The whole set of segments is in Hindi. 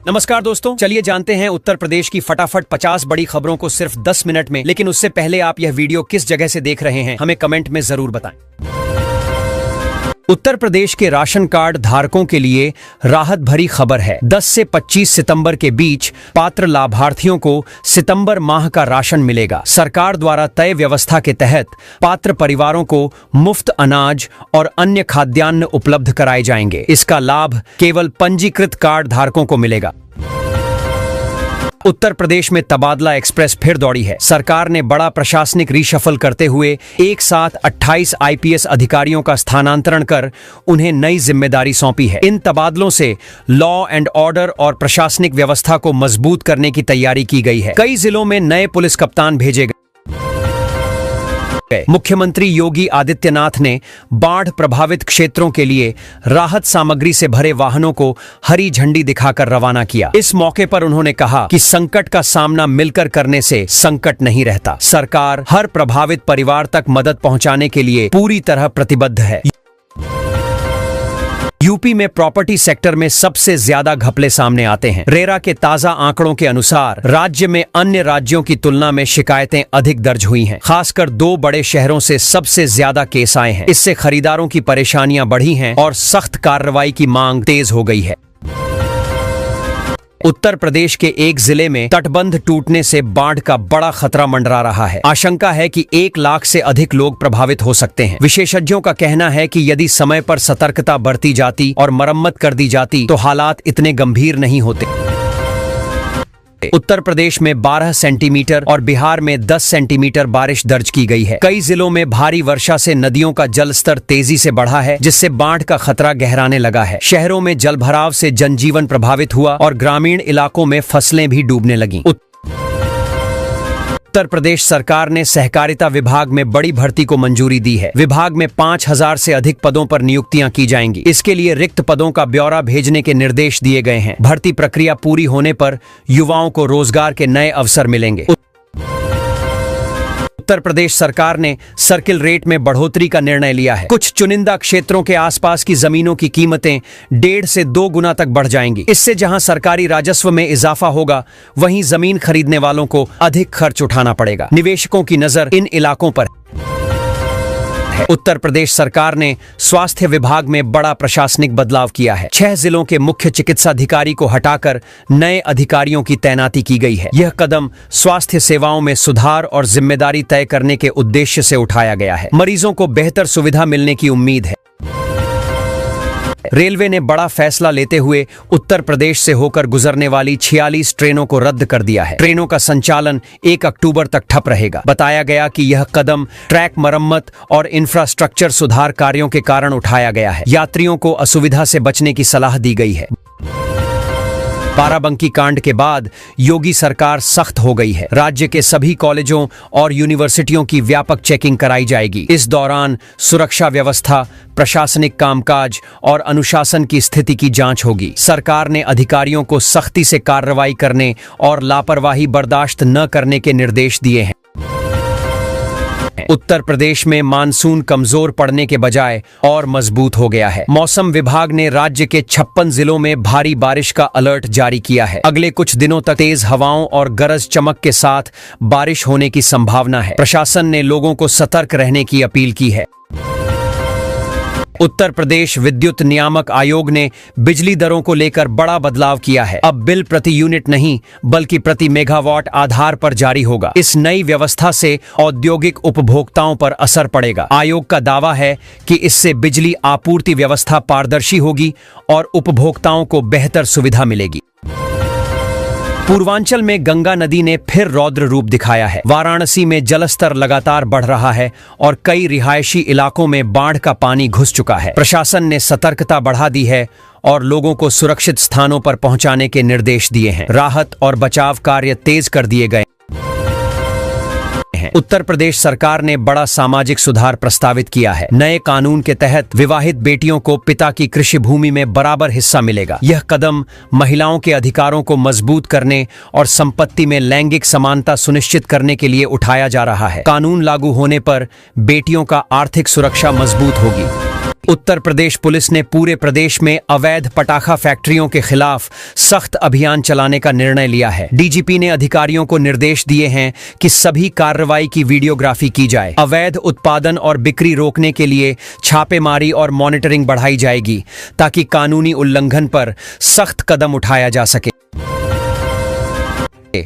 नमस्कार दोस्तों, चलिए जानते हैं उत्तर प्रदेश की फटाफट 50 बड़ी खबरों को सिर्फ 10 मिनट में। लेकिन उससे पहले आप यह वीडियो किस जगह से देख रहे हैं हमें कमेंट में जरूर बताएं। उत्तर प्रदेश के राशन कार्ड धारकों के लिए राहत भरी खबर है। 10 से 25 सितंबर के बीच पात्र लाभार्थियों को सितंबर माह का राशन मिलेगा। सरकार द्वारा तय व्यवस्था के तहत पात्र परिवारों को मुफ्त अनाज और अन्य खाद्यान्न उपलब्ध कराए जाएंगे। इसका लाभ केवल पंजीकृत कार्ड धारकों को मिलेगा। उत्तर प्रदेश में तबादला एक्सप्रेस फिर दौड़ी है। सरकार ने बड़ा प्रशासनिक रीशफल करते हुए एक साथ 28 आईपीएस अधिकारियों का स्थानांतरण कर उन्हें नई जिम्मेदारी सौंपी है। इन तबादलों से लॉ एंड ऑर्डर और प्रशासनिक व्यवस्था को मजबूत करने की तैयारी की गई है। कई जिलों में नए पुलिस कप्तान भेजे गए। मुख्यमंत्री योगी आदित्यनाथ ने बाढ़ प्रभावित क्षेत्रों के लिए राहत सामग्री से भरे वाहनों को हरी झंडी दिखाकर रवाना किया। इस मौके पर उन्होंने कहा कि संकट का सामना मिलकर करने से संकट नहीं रहता। सरकार हर प्रभावित परिवार तक मदद पहुंचाने के लिए पूरी तरह प्रतिबद्ध है। यूपी में प्रॉपर्टी सेक्टर में सबसे ज्यादा घपले सामने आते हैं। रेरा के ताजा आंकड़ों के अनुसार राज्य में अन्य राज्यों की तुलना में शिकायतें अधिक दर्ज हुई हैं। खासकर 2 बड़े शहरों से सबसे ज्यादा केस आए हैं। इससे खरीदारों की परेशानियां बढ़ी हैं और सख्त कार्रवाई की मांग तेज हो गई है। उत्तर प्रदेश के एक जिले में तटबंध टूटने से बाढ़ का बड़ा खतरा मंडरा रहा है। आशंका है कि 1 लाख से अधिक लोग प्रभावित हो सकते हैं। विशेषज्ञों का कहना है कि यदि समय पर सतर्कता बरती जाती और मरम्मत कर दी जाती तो हालात इतने गंभीर नहीं होते। उत्तर प्रदेश में 12 सेंटीमीटर और बिहार में 10 सेंटीमीटर बारिश दर्ज की गई है। कई जिलों में भारी वर्षा से नदियों का जलस्तर तेजी से बढ़ा है, जिससे बाढ़ का खतरा गहराने लगा है। शहरों में जलभराव से जनजीवन प्रभावित हुआ और ग्रामीण इलाकों में फसलें भी डूबने लगीं। उत्तर प्रदेश सरकार ने सहकारिता विभाग में बड़ी भर्ती को मंजूरी दी है। विभाग में 5000 से अधिक पदों पर नियुक्तियां की जाएंगी। इसके लिए रिक्त पदों का ब्यौरा भेजने के निर्देश दिए गए हैं। भर्ती प्रक्रिया पूरी होने पर युवाओं को रोजगार के नए अवसर मिलेंगे। उत्तर प्रदेश सरकार ने सर्किल रेट में बढ़ोतरी का निर्णय लिया है। कुछ चुनिंदा क्षेत्रों के आसपास की जमीनों की कीमतें 1.5 से 2 गुना तक बढ़ जाएंगी। इससे जहां सरकारी राजस्व में इजाफा होगा, वहीं जमीन खरीदने वालों को अधिक खर्च उठाना पड़ेगा। निवेशकों की नजर इन इलाकों पर है। उत्तर प्रदेश सरकार ने स्वास्थ्य विभाग में बड़ा प्रशासनिक बदलाव किया है। 6 जिलों के मुख्य चिकित्साधिकारी को हटाकर नए अधिकारियों की तैनाती की गई है। यह कदम स्वास्थ्य सेवाओं में सुधार और जिम्मेदारी तय करने के उद्देश्य से उठाया गया है। मरीजों को बेहतर सुविधा मिलने की उम्मीद है। रेलवे ने बड़ा फैसला लेते हुए उत्तर प्रदेश से होकर गुजरने वाली 46 ट्रेनों को रद्द कर दिया है। ट्रेनों का संचालन 1 अक्टूबर तक ठप रहेगा। बताया गया कि यह कदम ट्रैक मरम्मत और इंफ्रास्ट्रक्चर सुधार कार्यों के कारण उठाया गया है। यात्रियों को असुविधा से बचने की सलाह दी गई है। बाराबंकी कांड के बाद योगी सरकार सख्त हो गई है। राज्य के सभी कॉलेजों और यूनिवर्सिटियों की व्यापक चेकिंग कराई जाएगी। इस दौरान सुरक्षा व्यवस्था, प्रशासनिक कामकाज और अनुशासन की स्थिति की जांच होगी। सरकार ने अधिकारियों को सख्ती से कार्रवाई करने और लापरवाही बर्दाश्त न करने के निर्देश दिए हैं। उत्तर प्रदेश में मानसून कमजोर पड़ने के बजाय और मजबूत हो गया है। मौसम विभाग ने राज्य के 56 जिलों में भारी बारिश का अलर्ट जारी किया है। अगले कुछ दिनों तक तेज हवाओं और गरज चमक के साथ बारिश होने की संभावना है। प्रशासन ने लोगों को सतर्क रहने की अपील की है। उत्तर प्रदेश विद्युत नियामक आयोग ने बिजली दरों को लेकर बड़ा बदलाव किया है। अब बिल प्रति यूनिट नहीं बल्कि प्रति मेगावाट आधार पर जारी होगा। इस नई व्यवस्था से औद्योगिक उपभोक्ताओं पर असर पड़ेगा। आयोग का दावा है कि इससे बिजली आपूर्ति व्यवस्था पारदर्शी होगी और उपभोक्ताओं को बेहतर सुविधा मिलेगी। पूर्वांचल में गंगा नदी ने फिर रौद्र रूप दिखाया है। वाराणसी में जलस्तर लगातार बढ़ रहा है और कई रिहायशी इलाकों में बाढ़ का पानी घुस चुका है। प्रशासन ने सतर्कता बढ़ा दी है और लोगों को सुरक्षित स्थानों पर पहुंचाने के निर्देश दिए हैं। राहत और बचाव कार्य तेज कर दिए गए हैं। उत्तर प्रदेश सरकार ने बड़ा सामाजिक सुधार प्रस्तावित किया है। नए कानून के तहत विवाहित बेटियों को पिता की कृषि भूमि में बराबर हिस्सा मिलेगा। यह कदम महिलाओं के अधिकारों को मजबूत करने और संपत्ति में लैंगिक समानता सुनिश्चित करने के लिए उठाया जा रहा है। कानून लागू होने पर बेटियों का आर्थिक सुरक्षा मजबूत होगी। उत्तर प्रदेश पुलिस ने पूरे प्रदेश में अवैध पटाखा फैक्ट्रियों के खिलाफ सख्त अभियान चलाने का निर्णय लिया है। डीजीपी ने अधिकारियों को निर्देश दिए हैं कि सभी कार्रवाई की वीडियोग्राफी की जाए। अवैध उत्पादन और बिक्री रोकने के लिए छापेमारी और मॉनिटरिंग बढ़ाई जाएगी ताकि कानूनी उल्लंघन पर सख्त कदम उठाया जा सके।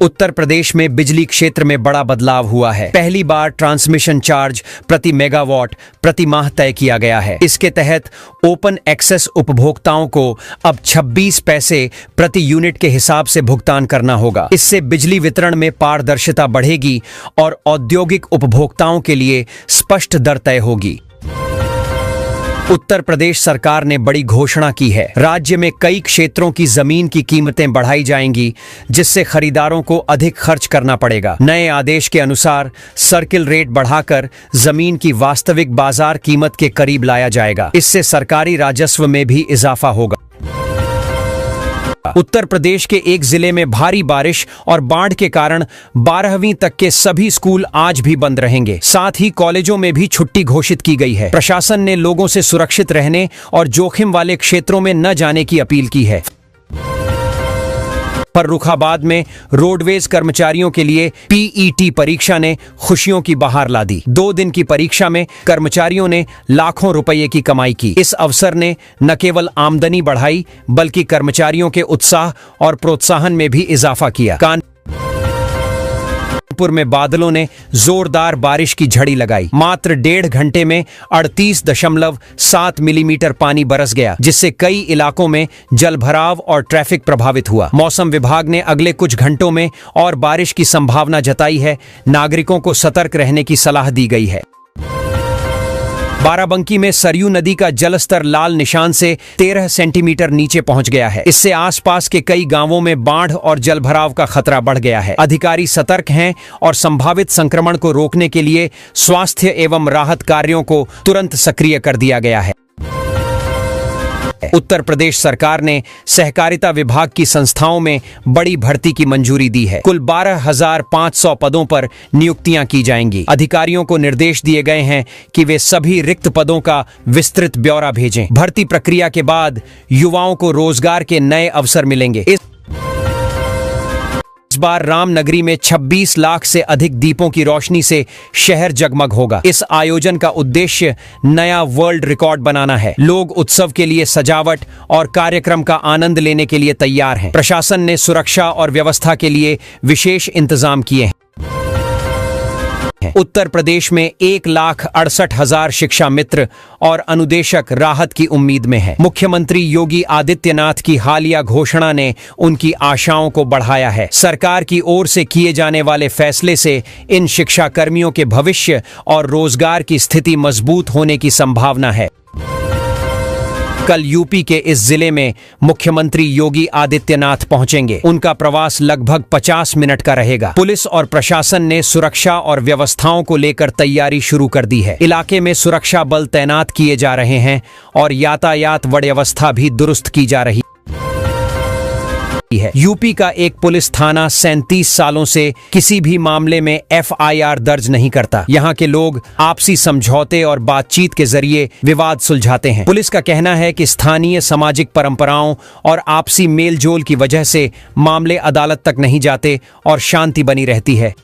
उत्तर प्रदेश में बिजली क्षेत्र में बड़ा बदलाव हुआ है। पहली बार ट्रांसमिशन चार्ज प्रति मेगावाट प्रति माह तय किया गया है। इसके तहत ओपन एक्सेस उपभोक्ताओं को अब 26 पैसे प्रति यूनिट के हिसाब से भुगतान करना होगा। इससे बिजली वितरण में पारदर्शिता बढ़ेगी और औद्योगिक उपभोक्ताओं के लिए स्पष्ट दर तय होगी। उत्तर प्रदेश सरकार ने बड़ी घोषणा की है। राज्य में कई क्षेत्रों की जमीन की कीमतें बढ़ाई जाएंगी, जिससे खरीदारों को अधिक खर्च करना पड़ेगा। नए आदेश के अनुसार सर्किल रेट बढ़ाकर जमीन की वास्तविक बाजार कीमत के करीब लाया जाएगा। इससे सरकारी राजस्व में भी इजाफा होगा। उत्तर प्रदेश के एक जिले में भारी बारिश और बाढ़ के कारण 12वीं तक के सभी स्कूल आज भी बंद रहेंगे। साथ ही कॉलेजों में भी छुट्टी घोषित की गई है। प्रशासन ने लोगों से सुरक्षित रहने और जोखिम वाले क्षेत्रों में न जाने की अपील की है। फर्रुखाबाद में रोडवेज कर्मचारियों के लिए पीईटी परीक्षा ने खुशियों की बहार ला दी। 2 दिन की परीक्षा में कर्मचारियों ने लाखों रुपए की कमाई की। इस अवसर ने न केवल आमदनी बढ़ाई बल्कि कर्मचारियों के उत्साह और प्रोत्साहन में भी इजाफा किया। कानपुर में बादलों ने जोरदार बारिश की झड़ी लगाई। मात्र 1.5 घंटे में 38.7 मिलीमीटर पानी बरस गया, जिससे कई इलाकों में जलभराव और ट्रैफिक प्रभावित हुआ। मौसम विभाग ने अगले कुछ घंटों में और बारिश की संभावना जताई है। नागरिकों को सतर्क रहने की सलाह दी गई है। बाराबंकी में सरयू नदी का जलस्तर लाल निशान से 13 सेंटीमीटर नीचे पहुंच गया है। इससे आसपास के कई गांवों में बाढ़ और जलभराव का खतरा बढ़ गया है। अधिकारी सतर्क हैं और संभावित संक्रमण को रोकने के लिए स्वास्थ्य एवं राहत कार्यों को तुरंत सक्रिय कर दिया गया है। उत्तर प्रदेश सरकार ने सहकारिता विभाग की संस्थाओं में बड़ी भर्ती की मंजूरी दी है। कुल 12,500 पदों पर नियुक्तियां की जाएंगी। अधिकारियों को निर्देश दिए गए हैं कि वे सभी रिक्त पदों का विस्तृत ब्यौरा भेजें। भर्ती प्रक्रिया के बाद युवाओं को रोजगार के नए अवसर मिलेंगे। इस बार रामनगरी में 26 लाख से अधिक दीपों की रोशनी से शहर जगमग होगा। इस आयोजन का उद्देश्य नया वर्ल्ड रिकॉर्ड बनाना है। लोग उत्सव के लिए सजावट और कार्यक्रम का आनंद लेने के लिए तैयार हैं। प्रशासन ने सुरक्षा और व्यवस्था के लिए विशेष इंतजाम किए हैं। उत्तर प्रदेश में 1,68,000 शिक्षा मित्र और अनुदेशक राहत की उम्मीद में हैं। मुख्यमंत्री योगी आदित्यनाथ की हालिया घोषणा ने उनकी आशाओं को बढ़ाया है। सरकार की ओर से किए जाने वाले फैसले से इन शिक्षा कर्मियों के भविष्य और रोजगार की स्थिति मजबूत होने की संभावना है। कल यूपी के इस जिले में मुख्यमंत्री योगी आदित्यनाथ पहुंचेंगे। उनका प्रवास लगभग 50 मिनट का रहेगा। पुलिस और प्रशासन ने सुरक्षा और व्यवस्थाओं को लेकर तैयारी शुरू कर दी है। इलाके में सुरक्षा बल तैनात किए जा रहे हैं और यातायात व्यवस्था भी दुरुस्त की जा रही है। यूपी का एक पुलिस थाना 37 सालों से किसी भी मामले में FIR दर्ज नहीं करता। यहाँ के लोग आपसी समझौते और बातचीत के जरिए विवाद सुलझाते हैं। पुलिस का कहना है कि स्थानीय सामाजिक परंपराओं और आपसी मेलजोल की वजह से मामले अदालत तक नहीं जाते और शांति बनी रहती है।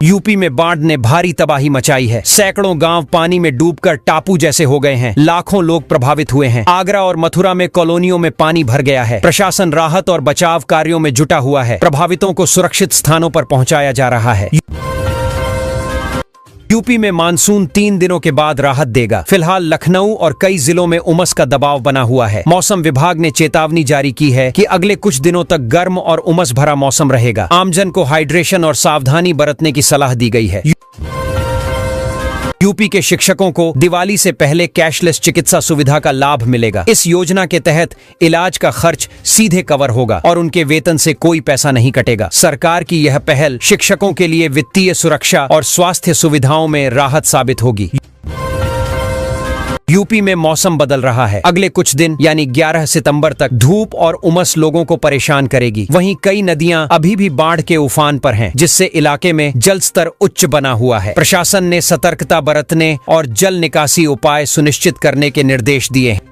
यूपी में बाढ़ ने भारी तबाही मचाई है। सैकड़ों गांव पानी में डूबकर टापू जैसे हो गए हैं। लाखों लोग प्रभावित हुए हैं। आगरा और मथुरा में कॉलोनियों में पानी भर गया है। प्रशासन राहत और बचाव कार्यों में जुटा हुआ है। प्रभावितों को सुरक्षित स्थानों पर पहुंचाया जा रहा है। यूपी में मानसून 3 दिनों के बाद राहत देगा। फिलहाल लखनऊ और कई जिलों में उमस का दबाव बना हुआ है। मौसम विभाग ने चेतावनी जारी की है कि अगले कुछ दिनों तक गर्म और उमस भरा मौसम रहेगा। आमजन को हाइड्रेशन और सावधानी बरतने की सलाह दी गई है। यूपी के शिक्षकों को दिवाली से पहले कैशलेस चिकित्सा सुविधा का लाभ मिलेगा। इस योजना के तहत इलाज का खर्च सीधे कवर होगा और उनके वेतन से कोई पैसा नहीं कटेगा। सरकार की यह पहल शिक्षकों के लिए वित्तीय सुरक्षा और स्वास्थ्य सुविधाओं में राहत साबित होगी। यूपी में मौसम बदल रहा है। अगले कुछ दिन यानी 11 सितंबर तक धूप और उमस लोगों को परेशान करेगी। वहीं कई नदियां अभी भी बाढ़ के उफान पर हैं, जिससे इलाके में जल स्तर उच्च बना हुआ है। प्रशासन ने सतर्कता बरतने और जल निकासी उपाय सुनिश्चित करने के निर्देश दिए हैं।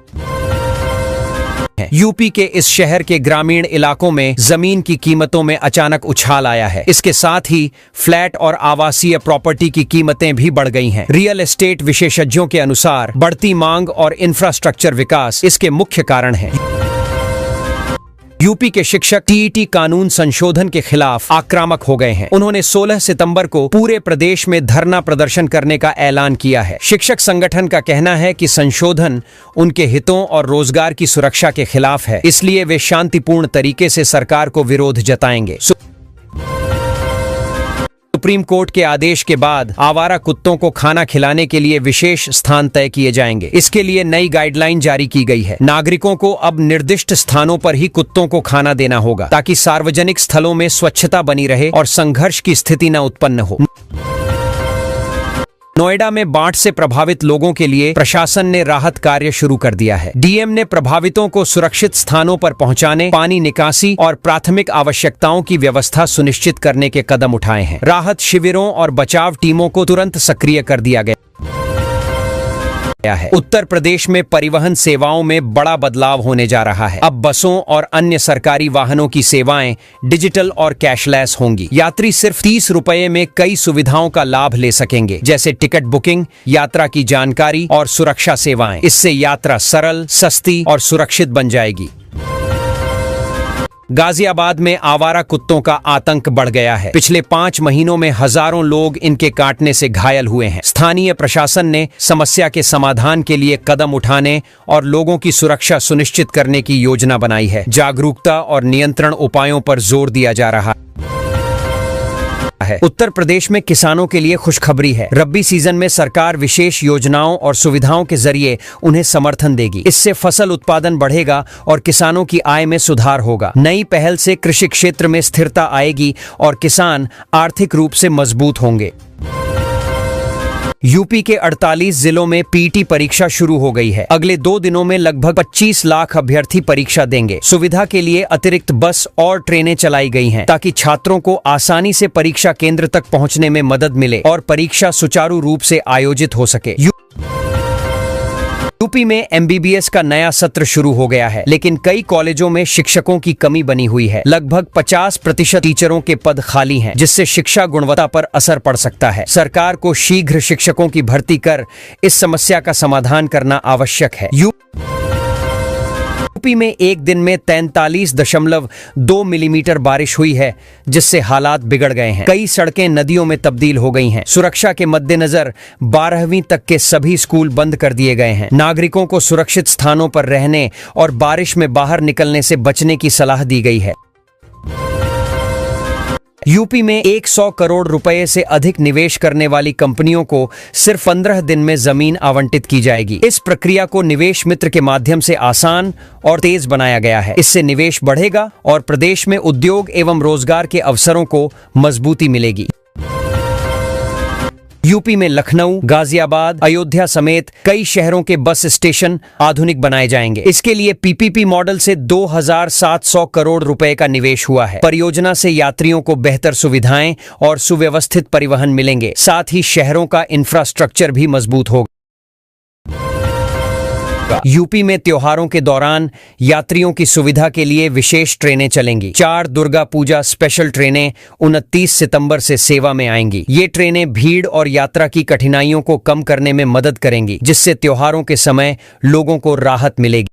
यूपी के इस शहर के ग्रामीण इलाकों में जमीन की कीमतों में अचानक उछाल आया है। इसके साथ ही फ्लैट और आवासीय प्रॉपर्टी की कीमतें भी बढ़ गई हैं। रियल एस्टेट विशेषज्ञों के अनुसार बढ़ती मांग और इंफ्रास्ट्रक्चर विकास इसके मुख्य कारण हैं। यूपी के शिक्षक टीईटी कानून संशोधन के खिलाफ आक्रामक हो गए हैं। उन्होंने 16 सितंबर को पूरे प्रदेश में धरना प्रदर्शन करने का ऐलान किया है। शिक्षक संगठन का कहना है कि संशोधन उनके हितों और रोजगार की सुरक्षा के खिलाफ है, इसलिए वे शांतिपूर्ण तरीके से सरकार को विरोध जताएंगे। सुप्रीम कोर्ट के आदेश के बाद आवारा कुत्तों को खाना खिलाने के लिए विशेष स्थान तय किए जाएंगे। इसके लिए नई गाइडलाइन जारी की गई है। नागरिकों को अब निर्दिष्ट स्थानों पर ही कुत्तों को खाना देना होगा, ताकि सार्वजनिक स्थलों में स्वच्छता बनी रहे और संघर्ष की स्थिति न उत्पन्न हो। नोएडा में बाढ़ से प्रभावित लोगों के लिए प्रशासन ने राहत कार्य शुरू कर दिया है। डीएम ने प्रभावितों को सुरक्षित स्थानों पर पहुंचाने, पानी निकासी और प्राथमिक आवश्यकताओं की व्यवस्था सुनिश्चित करने के कदम उठाए हैं। राहत शिविरों और बचाव टीमों को तुरंत सक्रिय कर दिया गया है। उत्तर प्रदेश में परिवहन सेवाओं में बड़ा बदलाव होने जा रहा है। अब बसों और अन्य सरकारी वाहनों की सेवाएं डिजिटल और कैशलेस होंगी। यात्री सिर्फ 30 रुपए में कई सुविधाओं का लाभ ले सकेंगे, जैसे टिकट बुकिंग, यात्रा की जानकारी और सुरक्षा सेवाएं। इससे यात्रा सरल, सस्ती और सुरक्षित बन जाएगी। गाजियाबाद में आवारा कुत्तों का आतंक बढ़ गया है। पिछले 5 महीनों में हजारों लोग इनके काटने से घायल हुए हैं। स्थानीय प्रशासन ने समस्या के समाधान के लिए कदम उठाने और लोगों की सुरक्षा सुनिश्चित करने की योजना बनाई है। जागरूकता और नियंत्रण उपायों पर जोर दिया जा रहा है। उत्तर प्रदेश में किसानों के लिए खुशखबरी है। रब्बी सीजन में सरकार विशेष योजनाओं और सुविधाओं के जरिए उन्हें समर्थन देगी। इससे फसल उत्पादन बढ़ेगा और किसानों की आय में सुधार होगा। नई पहल से कृषि क्षेत्र में स्थिरता आएगी और किसान आर्थिक रूप से मजबूत होंगे। यूपी के 48 जिलों में पीटी परीक्षा शुरू हो गई है। अगले 2 दिनों में लगभग 25 लाख अभ्यर्थी परीक्षा देंगे। सुविधा के लिए अतिरिक्त बस और ट्रेनें चलाई गई हैं, ताकि छात्रों को आसानी से परीक्षा केंद्र तक पहुंचने में मदद मिले और परीक्षा सुचारू रूप से आयोजित हो सके। यूपी में एमबीबीएस का नया सत्र शुरू हो गया है, लेकिन कई कॉलेजों में शिक्षकों की कमी बनी हुई है। लगभग 50% टीचरों के पद खाली हैं, जिससे शिक्षा गुणवत्ता पर असर पड़ सकता है। सरकार को शीघ्र शिक्षकों की भर्ती कर इस समस्या का समाधान करना आवश्यक है। यूपी में एक दिन में 43.2 मिलीमीटर बारिश हुई है, जिससे हालात बिगड़ गए हैं। कई सड़कें नदियों में तब्दील हो गई हैं। सुरक्षा के मद्देनजर 12वीं तक के सभी स्कूल बंद कर दिए गए हैं। नागरिकों को सुरक्षित स्थानों पर रहने और बारिश में बाहर निकलने से बचने की सलाह दी गई है। यूपी में 100 करोड़ रुपए से अधिक निवेश करने वाली कंपनियों को सिर्फ 15 दिन में जमीन आवंटित की जाएगी। इस प्रक्रिया को निवेश मित्र के माध्यम से आसान और तेज बनाया गया है। इससे निवेश बढ़ेगा और प्रदेश में उद्योग एवं रोजगार के अवसरों को मजबूती मिलेगी। यूपी में लखनऊ, गाजियाबाद, अयोध्या समेत कई शहरों के बस स्टेशन आधुनिक बनाए जाएंगे। इसके लिए पीपीपी मॉडल से 2700 करोड़ रुपए का निवेश हुआ है। परियोजना से यात्रियों को बेहतर सुविधाएं और सुव्यवस्थित परिवहन मिलेंगे। साथ ही शहरों का इंफ्रास्ट्रक्चर भी मजबूत होगा। यूपी में त्योहारों के दौरान यात्रियों की सुविधा के लिए विशेष ट्रेनें चलेंगी। 4 दुर्गा पूजा स्पेशल ट्रेनें 29 सितंबर से सेवा में आएंगी। ये ट्रेनें भीड़ और यात्रा की कठिनाइयों को कम करने में मदद करेंगी, जिससे त्योहारों के समय लोगों को राहत मिलेगी।